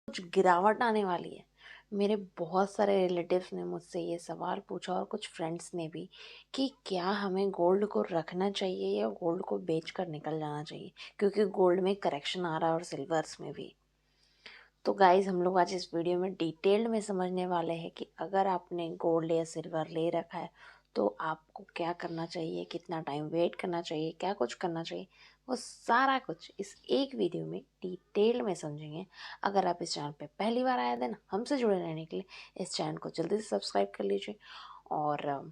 कुछ गिरावट आने वाली है। मेरे बहुत सारे रिलेटिव्स ने मुझसे ये सवाल पूछा और कुछ फ्रेंड्स ने भी कि क्या हमें गोल्ड को रखना चाहिए या गोल्ड को बेच कर निकल जाना चाहिए, क्योंकि गोल्ड में करेक्शन आ रहा है और सिल्वर्स में भी। तो गाइज हम लोग आज इस वीडियो में डिटेल्ड में समझने वाले हैं कि अगर आपने गोल्ड या सिल्वर ले रखा है तो आपको क्या करना चाहिए, कितना टाइम वेट करना चाहिए, क्या कुछ करना चाहिए, वो सारा कुछ इस एक वीडियो में डिटेल में समझेंगे। अगर आप इस चैनल पे पहली बार आए थे ना हमसे जुड़े रहने के लिए, इस चैनल को जल्दी से सब्सक्राइब कर लीजिए। और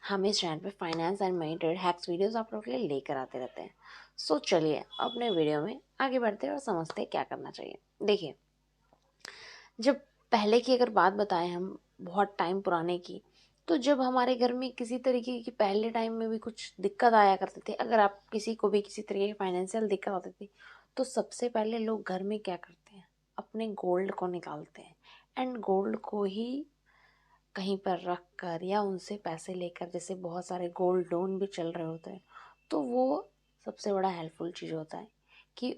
हम इस चैनल पे finance and money trade hacks videos आप लोगों के लिए लेकर आते रहते हैं। सो चलिए अपने वीडियो में आगे बढ़ते हैं और समझते हैं क्या करना चाहिए। देखिए, जब पहले की अगर बात बताएं हम, बहुत टाइम पुराने की, तो जब हमारे घर में किसी तरीके की पहले टाइम में भी कुछ दिक्कत आया करते थे, अगर आप किसी को भी किसी तरीके की फाइनेंशियल दिक्कत आती थी, तो सबसे पहले लोग घर में क्या करते हैं, अपने गोल्ड को निकालते हैं एंड गोल्ड को ही कहीं पर रख कर या उनसे पैसे लेकर, जैसे बहुत सारे गोल्ड लोन भी चल रहे होते हैं, तो वो सबसे बड़ा हेल्पफुल चीज़ होता है कि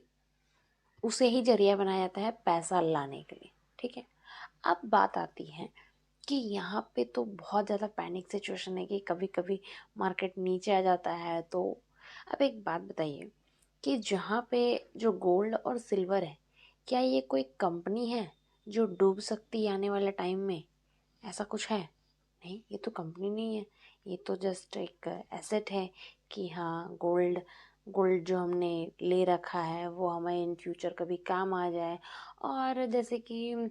उसे ही जरिया बनाया जाता है पैसा लाने के लिए। ठीक है, अब बात आती है कि यहाँ पे तो बहुत ज़्यादा पैनिक सिचुएशन है कि कभी कभी मार्केट नीचे आ जाता है। तो अब एक बात बताइए कि जहाँ पे जो गोल्ड और सिल्वर है, क्या ये कोई कंपनी है जो डूब सकती है आने वाले टाइम में? ऐसा कुछ है? नहीं, ये तो कंपनी नहीं है। ये तो जस्ट एक एसेट है कि हाँ, गोल्ड गोल्ड जो हमने ले रखा है वो हमें इन फ्यूचर कभी काम आ जाए। और जैसे कि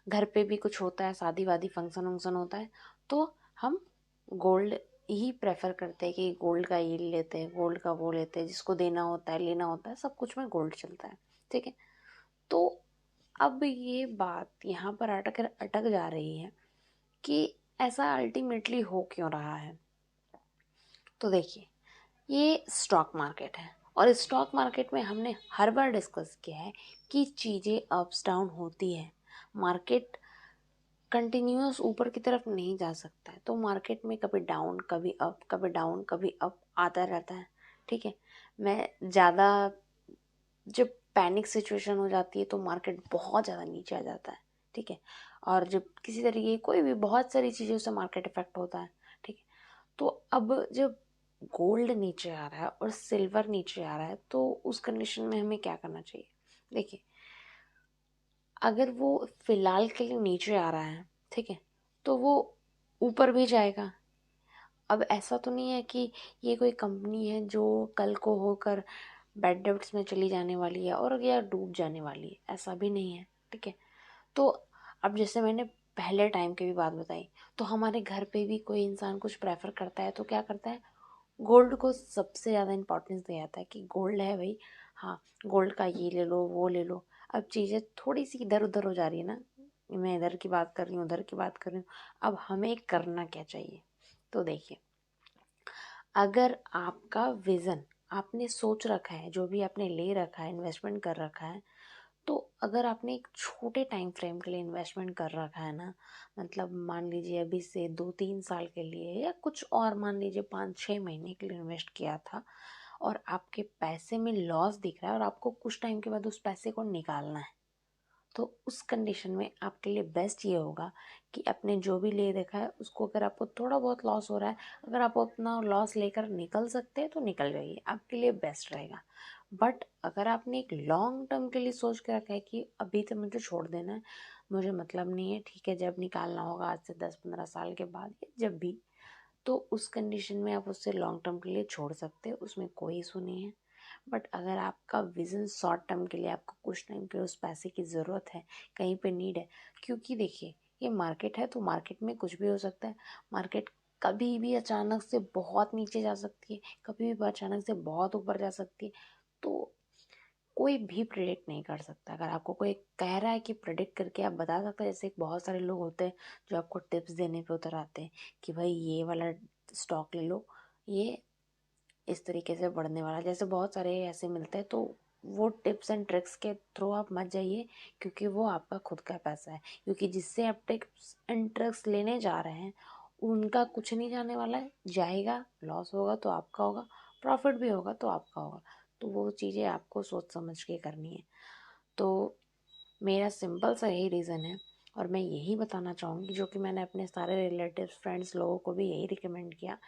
घर पे भी कुछ होता है, शादी वादी फंक्शन वंक्शन होता है, तो हम गोल्ड ही प्रेफर करते हैं कि गोल्ड का ये लेते हैं, गोल्ड का वो लेते हैं, जिसको देना होता है लेना होता है, सब कुछ में गोल्ड चलता है। ठीक है, तो अब ये बात यहाँ पर अटक अटक जा रही है कि ऐसा अल्टीमेटली हो क्यों रहा है। तो देखिए, ये स्टॉक मार्केट है और इस स्टॉक मार्केट में हमने हर बार डिस्कस किया है कि चीज़ें अप्स डाउन होती है। मार्केट कंटिन्यूअस ऊपर की तरफ नहीं जा सकता है, तो मार्केट में कभी डाउन कभी अप, कभी डाउन कभी अप आता रहता है। ठीक है, मैं ज़्यादा जब पैनिक सिचुएशन हो जाती है तो मार्केट बहुत ज़्यादा नीचे आ जाता है। ठीक है, और जब किसी तरीके की कोई भी बहुत सारी चीज़ों से मार्केट इफेक्ट होता है। ठीक है, तो अब जब गोल्ड नीचे आ रहा है और सिल्वर नीचे आ रहा है तो उस कंडीशन में हमें क्या करना चाहिए? देखिए, अगर वो फिलहाल के लिए नीचे आ रहा है, ठीक है, तो वो ऊपर भी जाएगा। अब ऐसा तो नहीं है कि ये कोई कंपनी है जो कल को होकर बैड डेब्ट्स में चली जाने वाली है और या डूब जाने वाली है, ऐसा भी नहीं है। ठीक है, तो अब जैसे मैंने पहले टाइम की भी बात बताई, तो हमारे घर पे भी कोई इंसान कुछ प्रेफर करता है तो क्या करता है, गोल्ड को सबसे ज़्यादा इंपॉर्टेंस दिया जाता है कि गोल्ड है भाई, हाँ, गोल्ड का ये ले लो वो ले लो। अब चीज़ें थोड़ी सी इधर उधर हो जा रही है ना, मैं इधर की बात कर रही हूँ उधर की बात कर रही हूँ। अब हमें करना क्या चाहिए? तो देखिए, अगर आपका विज़न, आपने सोच रखा है, जो भी आपने ले रखा है, इन्वेस्टमेंट कर रखा है, तो अगर आपने एक छोटे टाइम फ्रेम के लिए इन्वेस्टमेंट कर रखा है ना, मतलब मान लीजिए अभी से 2-3 साल के लिए, या कुछ और मान लीजिए 5-6 महीने के लिए इन्वेस्ट किया था, और आपके पैसे में लॉस दिख रहा है और आपको कुछ टाइम के बाद उस पैसे को निकालना है, तो उस कंडीशन में आपके लिए बेस्ट ये होगा कि अपने जो भी ले रखा है उसको, अगर आपको थोड़ा बहुत लॉस हो रहा है, अगर आप अपना लॉस लेकर निकल सकते हैं तो निकल जाइए, आपके लिए बेस्ट रहेगा। बट अगर आपने एक लॉन्ग टर्म के लिए सोच के रखा है कि अभी तो मुझे छोड़ देना है, मुझे मतलब नहीं है, ठीक है, जब निकालना होगा आज से 10-15 साल के बाद या जब भी, तो उस कंडीशन में आप उससे लॉन्ग टर्म के लिए छोड़ सकते हैं, उसमें कोई इशू नहीं है। बट अगर आपका विज़न शॉर्ट टर्म के लिए, आपको कुछ टाइम के लिए उस पैसे की ज़रूरत है, कहीं पे नीड है, क्योंकि देखिए, ये मार्केट है तो मार्केट में कुछ भी हो सकता है। मार्केट कभी भी अचानक से बहुत नीचे जा सकती है, कभी भी अचानक से बहुत ऊपर जा सकती है। तो कोई भी प्रिडिक्ट नहीं कर सकता। अगर आपको कोई कह रहा है कि प्रिडिक्ट करके आप बता सकते हैं, जैसे बहुत सारे लोग होते हैं जो आपको टिप्स देने पे उतर आते हैं कि भाई ये वाला स्टॉक ले लो, ये इस तरीके से बढ़ने वाला, जैसे बहुत सारे ऐसे मिलते हैं। तो वो टिप्स एंड ट्रिक्स के थ्रू आप मत जाइए, क्योंकि वो आपका खुद का पैसा है, क्योंकि जिससे आप टिप्स एंड ट्रिक्स लेने जा रहे हैं उनका कुछ नहीं जाने वाला है, जाएगा, लॉस होगा तो आपका होगा, प्रॉफिट भी होगा तो आपका होगा। तो वो चीज़ें आपको सोच समझ के करनी है। तो मेरा सिंपल सा यही रीज़न है, और मैं यही बताना चाहूँगी, जो कि मैंने अपने सारे रिलेटिव्स फ्रेंड्स लोगों को भी यही रिकमेंड किया,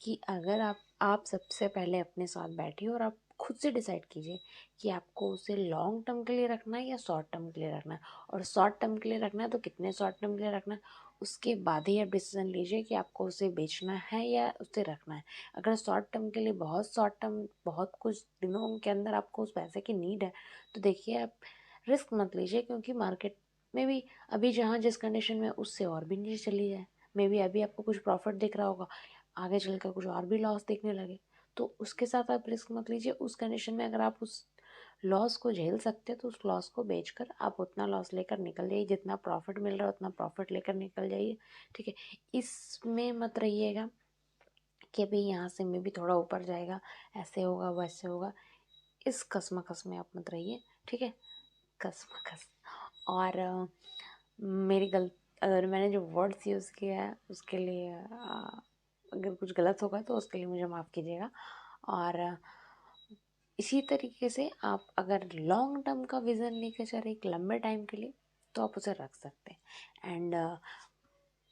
कि अगर आप सबसे पहले अपने साथ बैठिए और आप खुद से डिसाइड कीजिए कि आपको उसे लॉन्ग टर्म के लिए रखना है या शॉर्ट टर्म के लिए रखना है। और शॉर्ट टर्म के लिए रखना है तो कितने शॉर्ट टर्म के लिए रखना है, उसके बाद ही आप डिसीजन लीजिए कि आपको उसे बेचना है या उसे रखना है। अगर शॉर्ट टर्म के लिए, बहुत शॉर्ट टर्म, बहुत कुछ दिनों के अंदर आपको उस पैसे की नीड है, तो देखिए आप रिस्क मत लीजिए, क्योंकि मार्केट में भी अभी जहाँ जिस कंडीशन में, उससे और भी नीचे चली जाए। मे बी अभी आपको कुछ प्रॉफिट दिख रहा होगा, आगे चलकर कुछ और भी लॉस दिखने लगे, तो उसके साथ आप रिस्क मत लीजिए। उस कंडीशन में अगर आप उस लॉस को झेल सकते हैं तो उस लॉस को बेचकर आप उतना लॉस लेकर निकल जाइए, जितना प्रॉफिट मिल रहा है उतना प्रॉफिट लेकर निकल जाइए। ठीक है, इसमें मत रहिएगा कि अभी यहाँ से में भी थोड़ा ऊपर जाएगा, ऐसे होगा वैसे होगा, इस कसमकस में आप मत रहिए। ठीक है, कसमकस। और मेरी अगर मैंने जो वर्ड्स यूज़ किया है उसके लिए अगर कुछ गलत होगा तो उसके लिए मुझे माफ़ कीजिएगा। और इसी तरीके से आप अगर लॉन्ग टर्म का विज़न लेकर चल रहे एक लंबे टाइम के लिए, तो आप उसे रख सकते हैं। एंड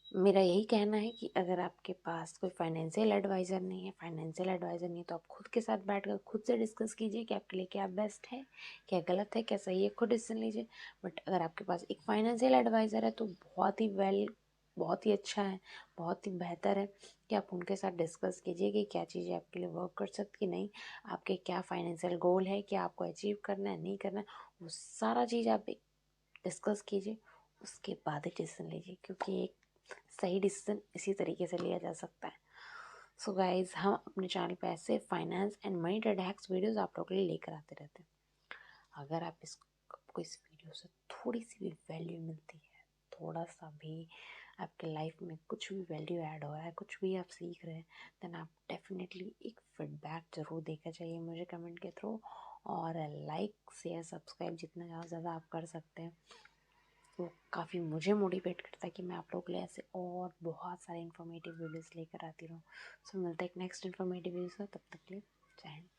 मेरा यही कहना है कि अगर आपके पास कोई फाइनेंशियल एडवाइज़र नहीं है, तो आप खुद के साथ बैठकर खुद से डिस्कस कीजिए कि आपके लिए क्या बेस्ट है, क्या गलत है, क्या सही है, खुद डिसीजन लीजिए। बट अगर आपके पास एक फाइनेंशियल एडवाइज़र है तो बहुत ही अच्छा है, बहुत ही बेहतर है कि आप उनके साथ डिस्कस कीजिए कि क्या चीज़ें आपके लिए वर्क कर सकती, नहीं, आपके क्या फाइनेंशियल गोल है, क्या आपको अचीव करना है, नहीं करना है, वो सारा चीज़ आप डिस्कस कीजिए, उसके बाद ही डिसीजन लीजिए, क्योंकि एक सही डिसीजन इसी तरीके से लिया जा सकता है। सो गाइज, हम अपने चैनल पे ऐसे finance and money trade hacks videos आप लोगों के लिए लेकर आते रहते हैं। अगर आपको इस वीडियो से थोड़ी सी भी वैल्यू मिलती है, थोड़ा सा भी आपके लाइफ में कुछ भी वैल्यू ऐड हो रहा है, कुछ भी आप सीख रहे हैं, देन आप डेफिनेटली एक फीडबैक ज़रूर देकर चाहिए मुझे कमेंट के थ्रू। और लाइक शेयर सब्सक्राइब जितना ज़्यादा आप कर सकते हैं, वो काफ़ी मुझे मोटिवेट करता है कि मैं आप लोगों के लिए ऐसे और बहुत सारे इन्फॉर्मेटिव वीडियोस लेकर आती रहूँ। सो मिलते हैं एक नेक्स्ट इन्फॉर्मेटिव वीडियो से, तब तक के लिए जय हिंद।